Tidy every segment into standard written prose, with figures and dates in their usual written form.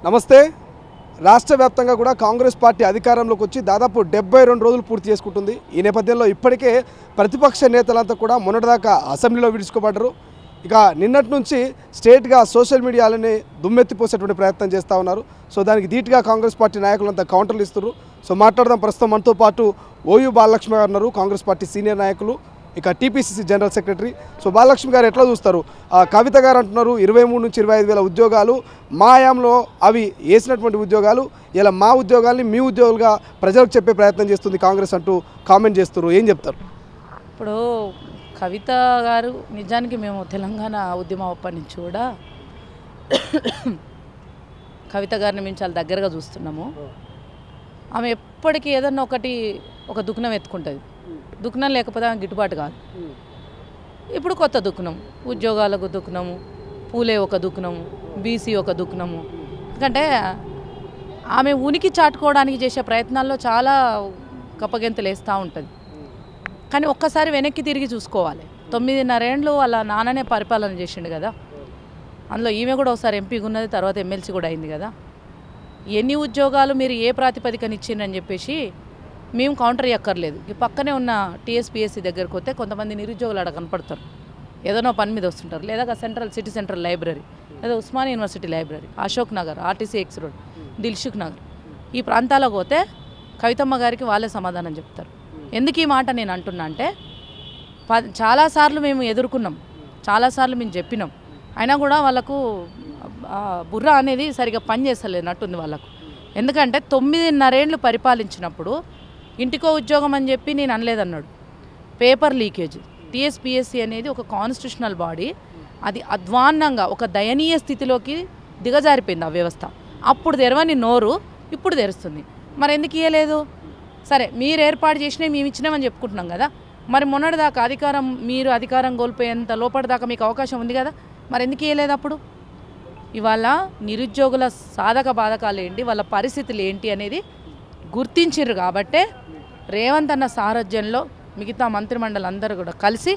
నమస్తే. రాష్ట్ర వ్యాప్తంగా కూడా కాంగ్రెస్ పార్టీ అధికారంలోకి వచ్చి దాదాపు 72 రోజులు పూర్తి చేసుకుంటుంది. ఈ నేపథ్యంలో ఇప్పటికే ప్రతిపక్ష నేతలంతా కూడా మొన్నటిదాకా అసెంబ్లీలో విడుచుకోబడ్డారు. ఇక నిన్నటి నుంచి స్టేట్గా సోషల్ మీడియాలని దుమ్మెత్తిపోసేటువంటి ప్రయత్నం చేస్తూ ఉన్నారు. సో దానికి ధీటుగా కాంగ్రెస్ పార్టీ నాయకులంతా కౌంటర్లు ఇస్తున్నారు. సో మాట్లాడదాం. ప్రస్తుతం మనతో పాటు ఓయూ బాలలక్ష్మి గారు ఉన్నారు, కాంగ్రెస్ పార్టీ సీనియర్ నాయకులు, ఇక TPCC general secretary. So Balalakshmi గారు ఎట్లా చూస్తారు? కవిత గారు అంటున్నారు 23 నుంచి 25 వేల ఉద్యోగాలు మా హయాంలో అవి వేసినటువంటి ఉద్యోగాలు, ఇలా మా ఉద్యోగాల్ని మీ ఉద్యోగులుగా ప్రజలకు చెప్పే ప్రయత్నం చేస్తుంది కాంగ్రెస్ అంటూ కామెంట్ చేస్తారు. ఏం చెప్తారు? ఇప్పుడు కవిత గారు నిజానికి మేము తెలంగాణ ఉద్యమం అప్పటి నుంచి కూడా కవిత గారిని మేము చాలా దగ్గరగా చూస్తున్నాము. ఆమె ఎప్పటికీ ఏదన్నా ఒక దుఃఖనం ఎత్తుకుంటుంది. దుఃఖనం లేకపోతే ఆమె గిట్టుబాటు కాదు. ఇప్పుడు కొత్త దుఃఖనం, ఉద్యోగాలకు దుఃఖనము, పూలే ఒక దుఃఖనము, బీసీ ఒక దుఃఖనము. ఎందుకంటే ఆమె ఉనికి చాటుకోవడానికి చేసే ప్రయత్నాల్లో చాలా కప్పగెంతులు వేస్తూ ఉంటుంది. కానీ ఒక్కసారి వెనక్కి తిరిగి చూసుకోవాలి. 9.5 ఏళ్ళు వాళ్ళ నాన్ననే పరిపాలన చేసిండు కదా. అందులో ఈమె కూడా ఒకసారి ఎంపీగా ఉన్నది, తర్వాత ఎమ్మెల్సీ కూడా అయింది కదా. ఎన్ని ఉద్యోగాలు మీరు ఏ ప్రాతిపదికన ఇచ్చిండ్రని చెప్పేసి మేము కౌంటర్ ఎక్కర్లేదు. ఈ పక్కనే ఉన్న టీఎస్పీఎస్సీ దగ్గరకు వస్తే కొంతమంది నిరుద్యోగులు అక్కడ కనపడతారు, ఏదైనా పని మీద వస్తుంటారు. లేదా సిటీ సెంట్రల్ లైబ్రరీ, లేదా Osmania university library, Ashok Nagar, RTC X road, Dilsukh Nagar, ఈ ప్రాంతాలకు పోతే కవితమ్మ గారికి వాళ్ళే సమాధానం చెప్తారు. ఎందుకు ఈ మాట నేను అంటున్నా అంటే, చాలాసార్లు మేము ఎదుర్కొన్నాం, చాలాసార్లు మేము చెప్పినాం, అయినా కూడా వాళ్ళకు బుర్ర అనేది సరిగా పనిచేస్తలేనట్టుంది వాళ్ళకు. ఎందుకంటే 9.5 ఏళ్ళు పరిపాలించినప్పుడు ఇంటికో ఉద్యోగం అని చెప్పి నేను అనలేదన్నాడు. పేపర్ లీకేజ్, టీఎస్పీఎస్సీ అనేది ఒక కాన్స్టిట్యూషనల్ బాడీ, అది అధ్వాన్నంగా ఒక దయనీయ స్థితిలోకి దిగజారిపోయింది ఆ వ్యవస్థ. అప్పుడు తెరవని నోరు ఇప్పుడు తెరుస్తుంది. మరి ఎందుకు ఇవ్వలేదు? సరే, మీరు ఏర్పాటు చేసినవి మేము ఇచ్చినామని చెప్పుకుంటున్నాం కదా. మరి మొన్నటిదాకా మీరు అధికారం కోల్పోయేంత లోపటిదాకా మీకు అవకాశం ఉంది కదా, మరి ఎందుకు ఇవ్వలేదు అప్పుడు? ఇవాళ నిరుద్యోగుల సాధక బాధకాలు ఏంటి, వాళ్ళ పరిస్థితులు ఏంటి అనేది గుర్తించారు. కాబట్టే రేవంత్ అన్న సారథ్యంలో మిగతా మంత్రిమండలి అందరూ కూడా కలిసి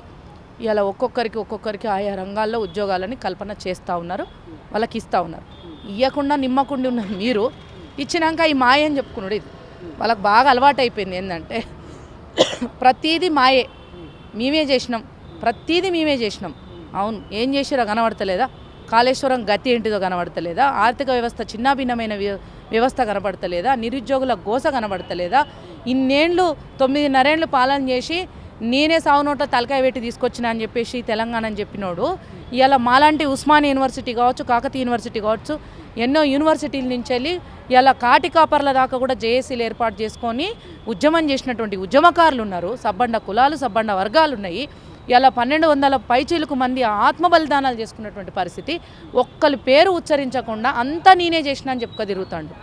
ఇలా ఒక్కొక్కరికి ఆయా రంగాల్లో ఉద్యోగాలని కల్పన చేస్తూ ఉన్నారు, వాళ్ళకి ఇస్తూ ఉన్నారు. ఇవ్వకుండా నిమ్మకుండి ఉన్న మీరు ఇచ్చినాక ఈ మాయ అని చెప్పుకున్నాడు. ఇది వాళ్ళకి బాగా అలవాటు అయిపోయింది. ఏంటంటే ప్రతీది మాయే, మేమే చేసినాం, ప్రతీది మేమే చేసినాం. అవును, ఏం చేసిరో కనబడతలేదా? కాళేశ్వరం గతి ఏంటిదో కనబడతలేదా? ఆర్థిక వ్యవస్థ చిన్నాభిన్నమైన వ్యవస్థ కనబడతలేదా? నిరుద్యోగుల గోస కనబడతలేదా? ఇన్నేళ్ళు 9.5 ఏళ్ళు పాలన చేసి నేనే సావునోట తలకాయ పెట్టి తీసుకొచ్చినా అని చెప్పేసి తెలంగాణ అని చెప్పినోడు ఇలా మాలాంటి ఉస్మానియా యూనివర్సిటీ కావచ్చు, కాకతీయ యూనివర్సిటీ కావచ్చు, ఎన్నో యూనివర్సిటీల నుంచి వెళ్ళి ఇలా కాటి కాపర్ల దాకా కూడా జేఏసీలు ఏర్పాటు చేసుకొని ఉద్యమం చేసినటువంటి ఉద్యమకారులు ఉన్నారు. సబ్బండ కులాలు, సబ్బండ వర్గాలు ఉన్నాయి. ఇలా 1200 పైచీలకు మంది ఆత్మ బలిదానాలు చేసుకున్నటువంటి పరిస్థితి. ఒక్కరి పేరు ఉచ్చరించకుండా అంతా నేనే చేసినా అని చెప్పుకో తిరుగుతాడు.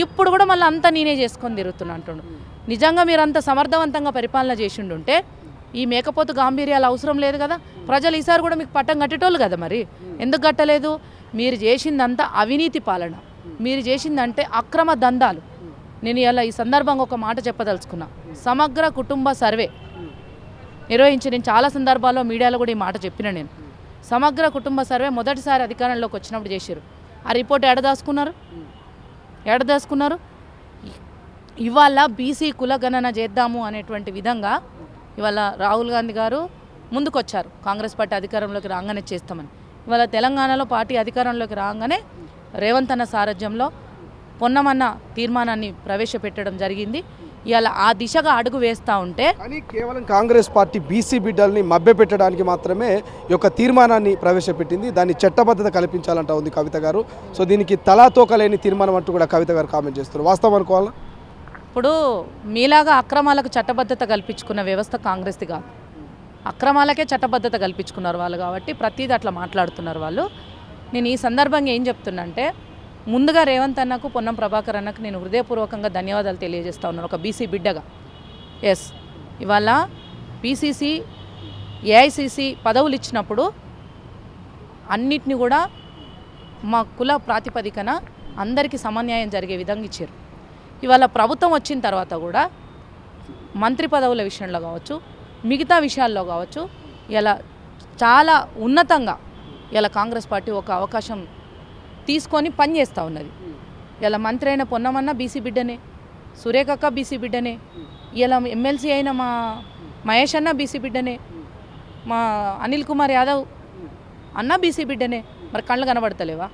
ఇప్పుడు కూడా మళ్ళీ అంతా నేనే చేసుకొని తిరుగుతున్నా అంటుండు. నిజంగా మీరు అంత సమర్థవంతంగా పరిపాలన చేసిండుంటే ఈ మేకపోతు గాంభీర్యాలు అవసరం లేదు కదా. ప్రజలు ఈసారి కూడా మీకు పట్టం కట్టేటోళ్ళు కదా. మరి ఎందుకు కట్టలేదు? మీరు చేసిందంతా అవినీతి పాలన, మీరు చేసిందంటే అక్రమ దందాలు. నేను ఇలా ఈ సందర్భంగా ఒక మాట చెప్పదలుచుకున్నా. సమగ్ర కుటుంబ సర్వే నిర్వహించి నేను చాలా సందర్భాల్లో మీడియాలో కూడా ఈ మాట చెప్పిన. నేను సమగ్ర కుటుంబ సర్వే మొదటిసారి అధికారంలోకి వచ్చినప్పుడు చేశారు. ఆ రిపోర్ట్ ఎడదాసుకున్నారు. ఇవాళ బీసీ కులగణన చేద్దాము అనేటువంటి విధంగా ఇవాళ రాహుల్ గాంధీ గారు ముందుకొచ్చారు. కాంగ్రెస్ పార్టీ అధికారంలోకి రాగానే చేస్తామని. ఇవాళ తెలంగాణలో పార్టీ అధికారంలోకి రాగానే రేవంత్ అన్న సారథ్యంలో పొన్నమన్న తీర్మానాన్ని ప్రవేశపెట్టడం జరిగింది. ఇవాళ ఆ దిశగా అడుగు వేస్తూ ఉంటే, కానీ కేవలం కాంగ్రెస్ పార్టీ బీసీ బిడ్డల్ని మభ్యపెట్టడానికి మాత్రమే ఈ యొక్క తీర్మానాన్ని ప్రవేశపెట్టింది. దాన్ని చట్టబద్ధత కల్పించాలంటా ఉంది కవిత గారు. సో దీనికి తలాతోకలేని తీర్మానం అంటూ కూడా కవిత గారు కామెంట్ చేస్తారు. వాస్తవం అనుకోవాలా? ఇప్పుడు మీలాగా అక్రమాలకు చట్టబద్ధత కల్పించుకున్న వ్యవస్థ కాంగ్రెస్ది కాదు. అక్రమాలకే చట్టబద్ధత కల్పించుకున్నారు వాళ్ళు. కాబట్టి ప్రతిదీ అట్లా మాట్లాడుతున్నారు వాళ్ళు. నేను ఈ సందర్భంగా ఏం చెప్తున్నా అంటే, ముందుగా రేవంత్ అన్నకు, పొన్నం ప్రభాకర్ అన్నకు నేను హృదయపూర్వకంగా ధన్యవాదాలు తెలియజేస్తా ఉన్నాను ఒక బీసీ బిడ్డగా. ఎస్, ఇవాళ పీసీసీ, ఏఐసీసీ పదవులు ఇచ్చినప్పుడు అన్నిటిని కూడా మా కుల ప్రాతిపదికన అందరికీ సమన్యాయం జరిగే విధంగా ఇచ్చారు. ఇవాళ ప్రభుత్వం వచ్చిన తర్వాత కూడా మంత్రి పదవుల విషయంలో కావచ్చు, మిగతా విషయాల్లో కావచ్చు, ఇలా చాలా ఉన్నతంగా ఇలా కాంగ్రెస్ పార్టీ ఒక అవకాశం తీసుకొని పని చేస్తూ ఉన్నది. ఇలా మంత్రి అయిన పొన్నమన్న బీసీ బిడ్డనే, సురేఖక్క బీసీ బిడ్డనే, ఇలా ఎమ్మెల్సీ అయిన మా మహేష్ అన్న బీసీ బిడ్డనే, మా అనిల్ కుమార్ యాదవ్ అన్న బీసీ బిడ్డనే. మరి కళ్ళు కనబడతలేవా?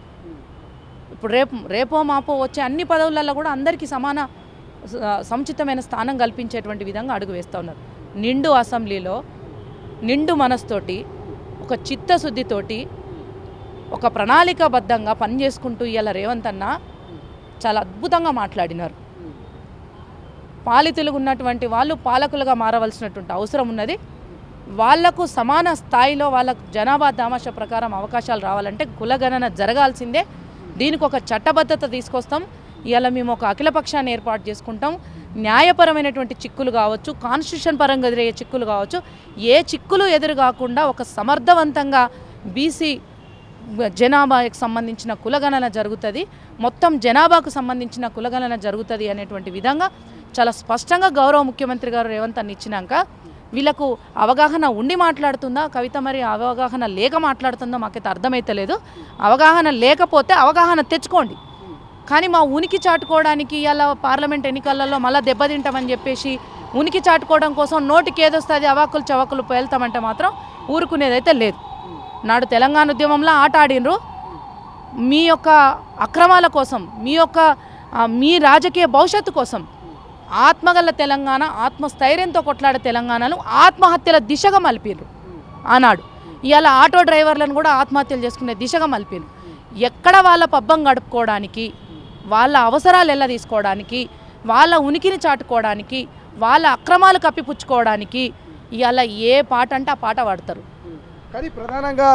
ఇప్పుడు రేపో మాపో వచ్చే అన్ని పదవులలో కూడా అందరికీ సమాన సముచితమైన స్థానం కల్పించేటువంటి విధంగా అడుగు వేస్తూ ఉన్నారు. నిండు అసెంబ్లీలో నిండు మనస్తోటి, ఒక చిత్తశుద్ధితోటి, ఒక ప్రణాళికాబద్ధంగా పనిచేసుకుంటూ ఇవాళ రేవంత్ అన్న చాలా అద్భుతంగా మాట్లాడినారు. పాలితులుగా ఉన్నటువంటి వాళ్ళు పాలకులుగా మారవలసినటువంటి అవసరం ఉన్నది. వాళ్లకు సమాన స్థాయిలో వాళ్ళ జనాభా దామాష ప్రకారం అవకాశాలు రావాలంటే కులగణన జరగాల్సిందే. దీనికి ఒక చట్టబద్ధత తీసుకొస్తాం. ఇవాళ మేము ఒక అఖిలపక్షాన్ని ఏర్పాటు చేసుకుంటాం. న్యాయపరమైనటువంటి చిక్కులు కావచ్చు, కాన్స్టిట్యూషన్ పరంగా ఎదురయ్యే చిక్కులు కావచ్చు, ఏ చిక్కులు ఎదురు కాకుండా ఒక సమర్థవంతంగా బీసీ జనాభాకు సంబంధించిన కులగణన జరుగుతుంది, మొత్తం జనాభాకు సంబంధించిన కులగణన జరుగుతుంది అనేటువంటి విధంగా చాలా స్పష్టంగా గౌరవ ముఖ్యమంత్రి గారు రేవంత్ అన్న ఇచ్చినాక వీళ్ళకు అవగాహన ఉండి మాట్లాడుతుందా కవిత, మరి అవగాహన లేక మాట్లాడుతుందో మాకైతే అర్థమైతలేదు. అవగాహన లేకపోతే అవగాహన తెచ్చుకోండి, కానీ మా ఉనికి చాటుకోవడానికి ఇలా పార్లమెంట్ ఎన్నికలలో మళ్ళీ దెబ్బతింటామని చెప్పేసి ఉనికి చాటుకోవడం కోసం నోటికి ఏదొస్తుంది అవాకులు చవాకులు పేల్తామంటే మాత్రం ఊరుకునేదైతే లేదు. నాడు తెలంగాణ ఉద్యమంలో ఆట ఆడినరు. మీ యొక్క అక్రమాల కోసం, మీ రాజకీయ భవిష్యత్తు కోసం ఆత్మగల తెలంగాణ, ఆత్మస్థైర్యంతో కొట్లాడే తెలంగాణను ఆత్మహత్యల దిశగా మలిపిరు ఆనాడు. ఇవాళ ఆటో డ్రైవర్లను కూడా ఆత్మహత్యలు చేసుకునే దిశగా మలిపిరు. ఎక్కడ వాళ్ళ పబ్బం గడుపుకోవడానికి, వాళ్ళ అవసరాలు ఎలా తీసుకోవడానికి, వాళ్ళ ఉనికిని చాటుకోవడానికి, వాళ్ళ అక్రమాలు కప్పిపుచ్చుకోవడానికి ఇవాళ ఏ పాట అంటే ఆ పాట పాడతారు. కానీ ప్రధానంగా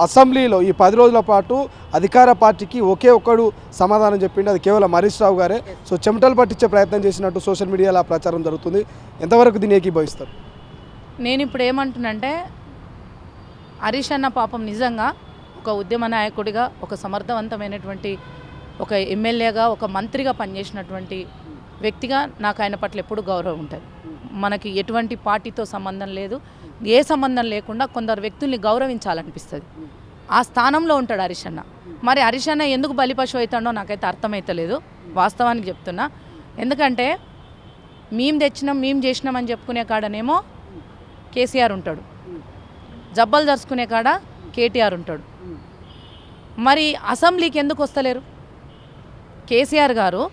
అసెంబ్లీలో ఈ 10 రోజుల పాటు అధికార పార్టీకి ఒకే ఒక్కడు సమాధానం చెప్పింది, అది కేవలం హరీష్ రావు గారే. సో చెమటలు పట్టించే ప్రయత్నం చేసినట్టు సోషల్ మీడియాలో ప్రచారం జరుగుతుంది. ఎంతవరకు దీన్ని ఏకీభవిస్తారు? నేను ఇప్పుడు ఏమంటున్నంటే, హరీష్ అన్న పాపం నిజంగా ఒక ఉద్యమ నాయకుడిగా, ఒక సమర్థవంతమైనటువంటి ఒక ఎమ్మెల్యేగా, ఒక మంత్రిగా పనిచేసినటువంటి వ్యక్తిగా నాకు ఆయన పట్ల ఎప్పుడు గౌరవం ఉంటుంది. మనకి ఎటువంటి పార్టీతో సంబంధం లేదు, ఏ సంబంధం లేకుండా కొందరు వ్యక్తుల్ని గౌరవించాలనిపిస్తుంది. ఆ స్థానంలో ఉంటాడు హరీష్ అన్న. మరి హరీష్ అన్న ఎందుకు బలిపశు అవుతాడో నాకైతే అర్థమైతలేదు, వాస్తవానికి చెప్తున్నా. ఎందుకంటే మేము చేసినామని చెప్పుకునే కాడనేమో కేసీఆర్ ఉంటాడు, జబ్బలు జరుచుకునే కాడ కేటీఆర్ ఉంటాడు. మరి అసెంబ్లీకి ఎందుకు వస్తలేరు? కేసీఆర్ గారు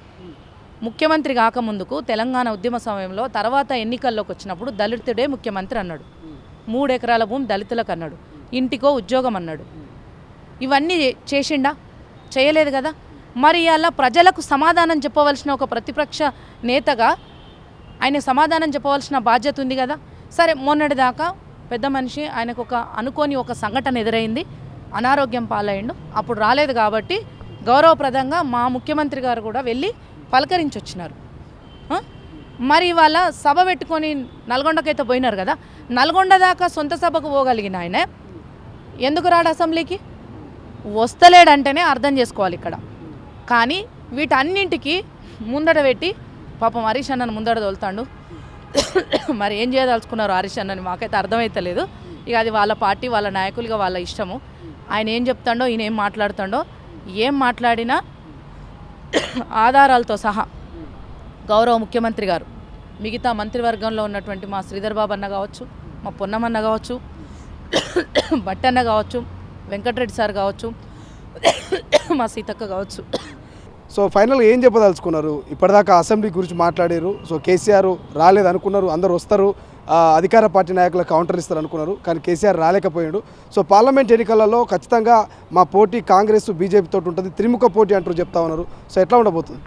ముఖ్యమంత్రి కాకముందుకు తెలంగాణ ఉద్యమ సమయంలో, తర్వాత ఎన్నికల్లోకి వచ్చినప్పుడు దళితుడే ముఖ్యమంత్రి అన్నాడు, 3 ఎకరాల భూమి దళితులకు అన్నాడు, ఇంటికో ఉద్యోగం అన్నాడు. ఇవన్నీ చేసిండా? చేయలేదు కదా. మరి అలా ప్రజలకు సమాధానం చెప్పవలసిన ఒక ప్రతిపక్ష నేతగా ఆయన సమాధానం చెప్పవలసిన బాధ్యత ఉంది కదా. సరే, మొన్నటిదాకా పెద్ద మనిషి ఆయనకు అనుకోని ఒక సంఘటన ఎదురైంది, అనారోగ్యం పాలయ్యిండు. అప్పుడు రాలేదు కాబట్టి గౌరవప్రదంగా మా ముఖ్యమంత్రి గారు కూడా వెళ్ళి పలకరించి వచ్చినారు. మరి వాళ్ళ సభ పెట్టుకొని నల్గొండకైతే పోయినారు కదా. నల్గొండ దాకా సొంత సభకు పోగలిగిన ఆయన ఎందుకు రాడు అసెంబ్లీకి? వస్తలేడంటేనే అర్థం చేసుకోవాలి ఇక్కడ. కానీ వీటన్నింటికి ముందట పెట్టి పాపం హరీష్ అన్నను ముందట తోలుతాడు. మరి ఏం చేయదలుచుకున్నారు హరీష్ అన్నని మాకైతే అర్థమైతలేదు. ఇక అది వాళ్ళ పార్టీ, వాళ్ళ నాయకులుగా వాళ్ళ ఇష్టము. ఆయన ఏం చెప్తాడో, ఈయన ఏం మాట్లాడుతాడో, ఏం మాట్లాడినా ఆధారాలతో సహా గౌరవ ముఖ్యమంత్రి గారు, మిగతా మంత్రివర్గంలో ఉన్నటువంటి మా శ్రీధర్ బాబు అన్న కావచ్చు, మా పొన్నమన్న కావచ్చు, బట్టన్న కావచ్చు, వెంకటరెడ్డి సార్ కావచ్చు, మా సీతక్క కావచ్చు. సో ఫైనల్గా ఏం చెప్పదలుచుకున్నారు? ఇప్పటిదాకా అసెంబ్లీ గురించి మాట్లాడారు. సో కేసీఆర్ రాలేదు అనుకున్నారు, అందరు వస్తారు, అధికార పార్టీ నాయకులకు కౌంటర్ ఇస్తారు అనుకున్నారు, కానీ కేసీఆర్ రాలేకపోయాడు. సో పార్లమెంట్ ఎన్నికలలో ఖచ్చితంగా మా పోటీ కాంగ్రెస్ బీజేపీ తోటి ఉంటుంది, త్రిముఖ పోటీ అంటూ చెప్తా ఉన్నారు. సో ఎట్లా ఉండబోతుంది?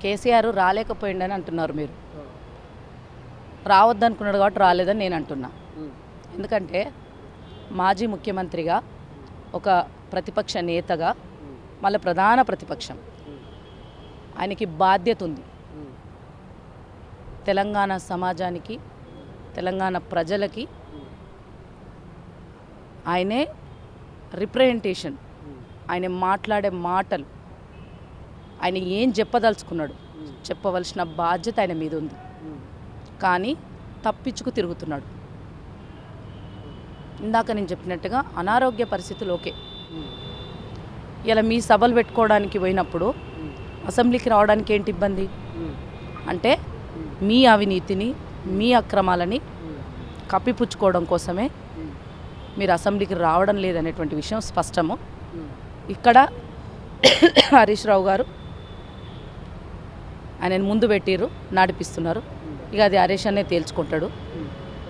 కేసీఆర్ రాలేకపోయిండని అంటున్నారు మీరు. రావద్దనుకున్నాడు కాబట్టి రాలేదని నేను అంటున్నా. ఎందుకంటే మాజీ ముఖ్యమంత్రిగా, ఒక ప్రతిపక్ష నేతగా, మళ్ళీ ప్రధాన ప్రతిపక్షం, ఆయనకి బాధ్యత ఉంది. తెలంగాణ సమాజానికి, తెలంగాణ ప్రజలకి ఆయనే రిప్రజెంటేషన్. ఆయన మాట్లాడే మాటలు, ఆయన ఏం చెప్పదలుచుకున్నాడు చెప్పవలసిన బాధ్యత ఆయన మీద ఉంది. కానీ తప్పించుకు తిరుగుతున్నాడు. ఇందాక నేను చెప్పినట్టుగా అనారోగ్య పరిస్థితులు ఓకే, ఇలా మీ సభలు పెట్టుకోవడానికి పోయినప్పుడు అసెంబ్లీకి రావడానికి ఏంటి ఇబ్బంది? అంటే మీ అవినీతిని, మీ అక్రమాలని కప్పిపుచ్చుకోవడం కోసమే మీరు అసెంబ్లీకి రావడం లేదనేటువంటి విషయం స్పష్టము. ఇక్కడ హరీష్ రావు గారు ఆయనను ముందు పెట్టిర్రు, నడిపిస్తున్నారు. ఇక అది హరీష్ అనే తేల్చుకుంటాడు.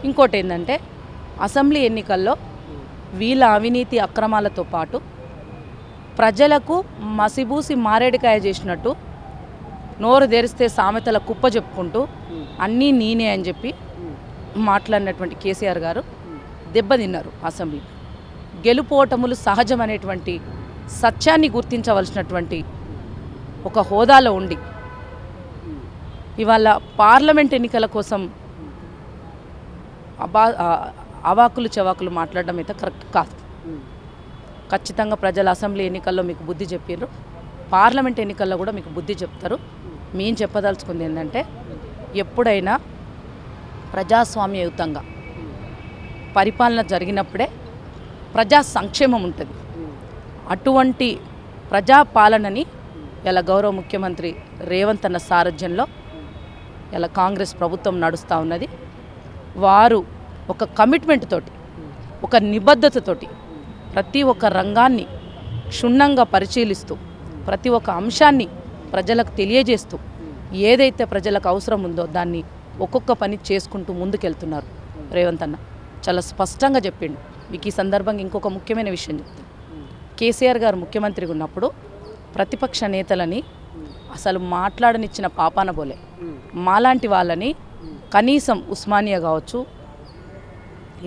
ఇంకోటి ఏంటంటే అసెంబ్లీ ఎన్నికల్లో వీళ్ళ అవినీతి అక్రమాలతో పాటు ప్రజలకు మసిబూసి మారేడికాయ చేసినట్టు నోరు తెరిస్తే సామెతల కుప్ప చెప్పుకుంటూ అన్నీ నేనే అని చెప్పి మాట్లాడినటువంటి కేసీఆర్ గారు దెబ్బతిన్నారు. అసెంబ్లీ గెలుపోటములు సహజం అనేటువంటి సత్యాన్ని గుర్తించవలసినటువంటి ఒక హోదాలో ఉండి ఇవాళ పార్లమెంట్ ఎన్నికల కోసం అవాకులు చెవాకులు మాట్లాడడం అయితే కరెక్ట్ కాదు. ఖచ్చితంగా ప్రజల అసెంబ్లీ ఎన్నికల్లో మీకు బుద్ధి చెప్పారు, పార్లమెంట్ ఎన్నికల్లో కూడా మీకు బుద్ధి చెప్తారు. మేము చెప్పదలుచుకుంది ఏంటంటే ఎప్పుడైనా ప్రజాస్వామ్యయుతంగా పరిపాలన జరిగినప్పుడే ప్రజా సంక్షేమం ఉంటుంది. అటువంటి ప్రజాపాలనని ఇలా గౌరవ ముఖ్యమంత్రి రేవంత్ అన్న సారథ్యంలో ఇలా కాంగ్రెస్ ప్రభుత్వం నడుస్తూ ఉన్నది. వారు ఒక కమిట్మెంట్ తోటి, ఒక నిబద్ధతతోటి ప్రతి ఒక్క రంగాన్ని క్షుణ్ణంగా పరిశీలిస్తూ ప్రతి ఒక్క అంశాన్ని ప్రజలకు తెలియజేస్తూ ఏదైతే ప్రజలకు అవసరం ఉందో దాన్ని ఒక్కొక్క పని చేసుకుంటూ ముందుకెళ్తున్నారు. రేవంత్ అన్న చాలా స్పష్టంగా చెప్పిండు. మీకు ఈ సందర్భంగా ఇంకొక ముఖ్యమైన విషయం చెప్తాను. కేసీఆర్ గారు ముఖ్యమంత్రిగా ఉన్నప్పుడు ప్రతిపక్ష నేతలని అసలు మాట్లాడనిచ్చిన పాపాన బోలే. మాలాంటి వాళ్ళని కనీసం ఉస్మానియా కావచ్చు,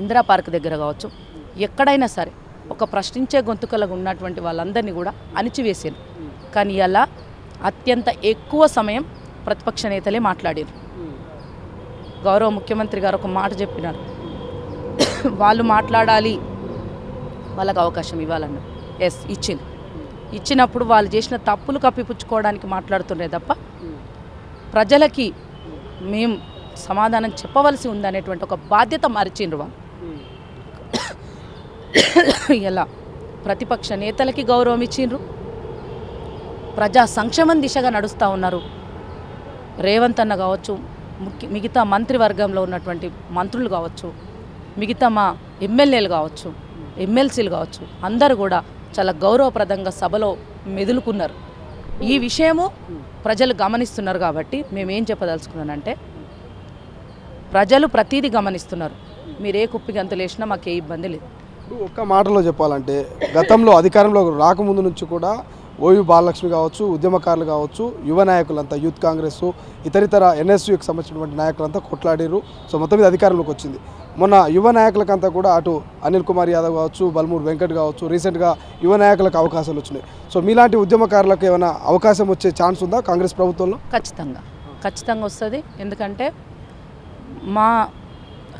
ఇందిరా పార్క్ దగ్గర కావచ్చు, ఎక్కడైనా సరే ఒక ప్రశ్నించే గొంతుకలకు ఉన్నటువంటి వాళ్ళందరినీ కూడా అణిచివేసారు. కానీ ఇలా అత్యంత ఎక్కువ సమయం ప్రతిపక్ష నేతలే మాట్లాడారు. గౌరవ ముఖ్యమంత్రి గారు ఒక మాట చెప్పినారు, వాళ్ళు మాట్లాడాలి, వాళ్ళకు అవకాశం ఇవ్వాలన్నారు. ఎస్, ఇచ్చినప్పుడు వాళ్ళు చేసిన తప్పులు కప్పిపుచ్చుకోవడానికి మాట్లాడుతుండే తప్ప ప్రజలకి మేము సమాధానం చెప్పవలసి ఉందనేటువంటి ఒక బాధ్యత మరిచిండ్రు వాళ్ళు. ఇలా ప్రతిపక్ష నేతలకి గౌరవం ఇచ్చిండ్రు, ప్రజా సంక్షేమం దిశగా నడుస్తూ ఉన్నారు. రేవంత్ అన్న కావచ్చు, మిగతా మంత్రివర్గంలో ఉన్నటువంటి మంత్రులు కావచ్చు, మిగతా మా ఎమ్మెల్యేలు కావచ్చు, ఎమ్మెల్సీలు కావచ్చు, అందరూ కూడా చాలా గౌరవప్రదంగా సభలో మెదులుకున్నారు. ఈ విషయము ప్రజలు గమనిస్తున్నారు. కాబట్టి మేమేం చెప్పదలుచుకున్నానంటే ప్రజలు ప్రతీది గమనిస్తున్నారు. మీరు ఏ కుప్పి గంతులు వేసినా మాకే ఇబ్బంది లేదు. ఒక్క మాటలో చెప్పాలంటే గతంలో అధికారంలో రాకముందు నుంచి కూడా ఓయూ బాలలక్ష్మి కావచ్చు, ఉద్యమకారులు కావచ్చు, యువ నాయకులంతా యూత్ కాంగ్రెస్ ఇతరితర ఎన్ఎస్యూకి సంబంధించినటువంటి నాయకులంతా కొట్లాడారు. సో మొత్తం మీద అధికారంలోకి వచ్చింది. మొన్న యువ నాయకులకంతా కూడా అటు అనిల్ కుమార్ యాదవ్ కావచ్చు, బల్మూర్ వెంకట్ కావచ్చు, రీసెంట్గా యువ నాయకులకు అవకాశాలు వచ్చినాయి. సో మీలాంటి ఉద్యమకారులకు ఏమైనా అవకాశం వచ్చే ఛాన్స్ ఉందా కాంగ్రెస్ ప్రభుత్వంలో? ఖచ్చితంగా వస్తుంది. ఎందుకంటే మా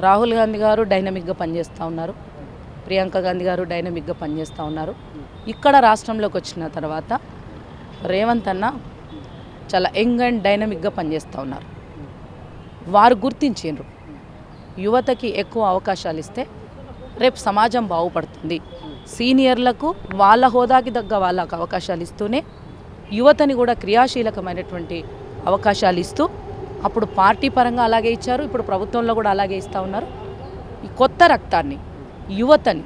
రాహుల్ గాంధీ గారు డైనమిక్గా పనిచేస్తూ ఉన్నారు, ప్రియాంక గాంధీ గారు డైనమిక్గా పనిచేస్తూ ఉన్నారు. ఇక్కడ రాష్ట్రంలోకి వచ్చిన తర్వాత రేవంత్ అన్న చాలా యంగ్ అండ్ డైనమిక్గా పనిచేస్తూ ఉన్నారు. వారు గుర్తించారు యువతకి ఎక్కువ అవకాశాలు ఇస్తే రేపు సమాజం బాగుపడుతుంది. సీనియర్లకు వాళ్ళ హోదాకి తగ్గ వాళ్ళకు అవకాశాలు ఇస్తూనే యువతని కూడా క్రియాశీలకమైనటువంటి అవకాశాలు ఇస్తూ అప్పుడు పార్టీ పరంగా అలాగే ఇచ్చారు, ఇప్పుడు ప్రభుత్వంలో కూడా అలాగే ఇస్తూ ఉన్నారు. ఈ కొత్త రక్తాన్ని, యువతని,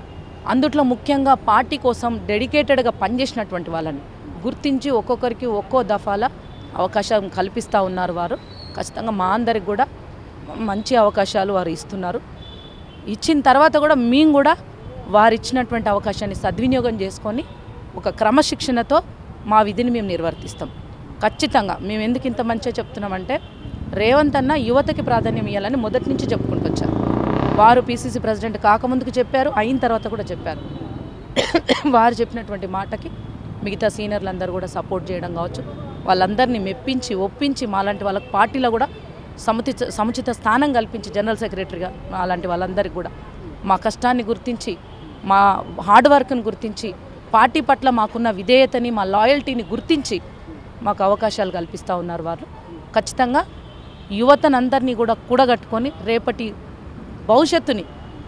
అందుట్లో ముఖ్యంగా పార్టీ కోసం డెడికేటెడ్గా పనిచేసినటువంటి వాళ్ళని గుర్తించి ఒక్కొక్కరికి ఒక్కో దఫాల అవకాశం కల్పిస్తూ ఉన్నారు. వారు ఖచ్చితంగా మా అందరికి కూడా మంచి అవకాశాలు వారు ఇస్తున్నారు. ఇచ్చిన తర్వాత కూడా మేము కూడా వారు ఇచ్చినటువంటి అవకాశాన్ని సద్వినియోగం చేసుకొని ఒక క్రమశిక్షణతో మా విధిని మేము నిర్వర్తిస్తాం. ఖచ్చితంగా మేము ఎందుకు ఇంత మంచిగా చెప్తున్నామంటే రేవంత్ అన్న యువతకి ప్రాధాన్యం ఇవ్వాలని మొదటి నుంచి చెప్పుకుంటూ వచ్చారు. వారు పీసీసీ ప్రెసిడెంట్ కాకముందుకు చెప్పారు, అయిన తర్వాత కూడా చెప్పారు. వారు చెప్పినటువంటి మాటకి మిగతా సీనియర్లందరూ కూడా సపోర్ట్ చేయడం కావచ్చు, వాళ్ళందరినీ మెప్పించి ఒప్పించి మాలాంటి వాళ్ళకి పార్టీలో కూడా సముచిత స్థానం కల్పించి జనరల్ సెక్రటరీగా అలాంటి వాళ్ళందరికీ కూడా మా కష్టాన్ని గుర్తించి, మా హార్డ్ వర్క్ని గుర్తించి, పార్టీ పట్ల మాకున్న విధేయతని, మా లాయల్టీని గుర్తించి మాకు అవకాశాలు కల్పిస్తూ ఉన్నారు. వారు ఖచ్చితంగా యువతనందరినీ కూడా కూడగట్టుకొని రేపటి భవిష్యత్తుని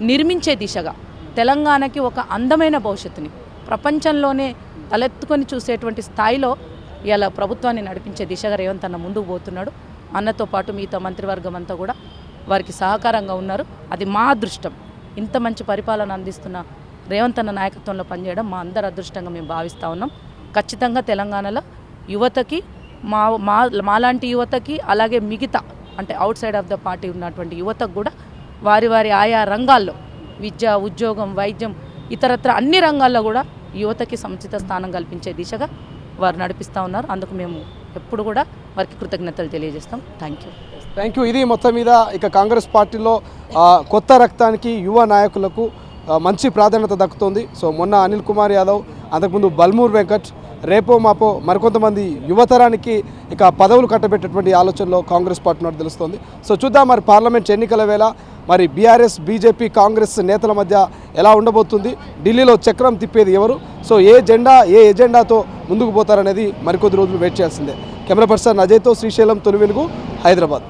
నిర్మించే దిశగా తెలంగాణకి ఒక అందమైన భవిష్యత్తుని, ప్రపంచంలోనే తలెత్తుకొని చూసేటువంటి స్థాయిలో ఇలా ప్రభుత్వాన్ని నడిపించే దిశగా రేవంత్ అన్న ముందుకు పోతున్నాడు. అన్నతో పాటు మిగతా మంత్రివర్గం అంతా కూడా వారికి సహకారంగా ఉన్నారు. అది మా అదృష్టం. ఇంత మంచి పరిపాలన అందిస్తున్న రేవంత్ అన్న నాయకత్వంలో పనిచేయడం మా అందరి అదృష్టంగా మేము భావిస్తూ ఉన్నాం. ఖచ్చితంగా తెలంగాణలో యువతకి మాలాంటి యువతకి అలాగే మిగతా అంటే out side of the party ఉన్నటువంటి యువతకు కూడా వారి వారి ఆయా రంగాల్లో విద్య, ఉద్యోగం, వైద్యం, ఇతరత్ర అన్ని రంగాల్లో కూడా యువతకి సముచిత స్థానం కల్పించే దిశగా వారు నడిపిస్తూ ఉన్నారు. అందుకు మేము ఎప్పుడు కూడా వారికి కృతజ్ఞతలు తెలియజేస్తాం. Thank you. ఇది మొత్తం మీద ఇక కాంగ్రెస్ పార్టీలో కొత్త రక్తానికి యువ నాయకులకు మంచి ప్రాధాన్యత దక్కుతోంది. సో మొన్న అనిల్ కుమార్ యాదవ్, అంతకుముందు బల్మూర్ వెంకట్, రేపో మాపో మరికొంతమంది యువతరానికి ఇక పదవులు కట్టబెట్టేటువంటి ఆలోచనలో కాంగ్రెస్ పార్టీ ఉన్నట్టు తెలుస్తోంది. సో చూద్దాం మరి పార్లమెంట్ ఎన్నికల వేళ మరి బీఆర్ఎస్, బీజేపీ, కాంగ్రెస్ నేతల మధ్య ఎలా ఉండబోతుంది, ఢిల్లీలో చక్రం తిప్పేది ఎవరు, సో ఏ ఎజెండాతో ముందుకు పోతారనేది మరికొద్ది రోజులు వెయిట్ చేయాల్సిందే. కెమెరా పర్సన్ అజయ్తో శ్రీశైలం, తొలి వెలుగు, హైదరాబాద్.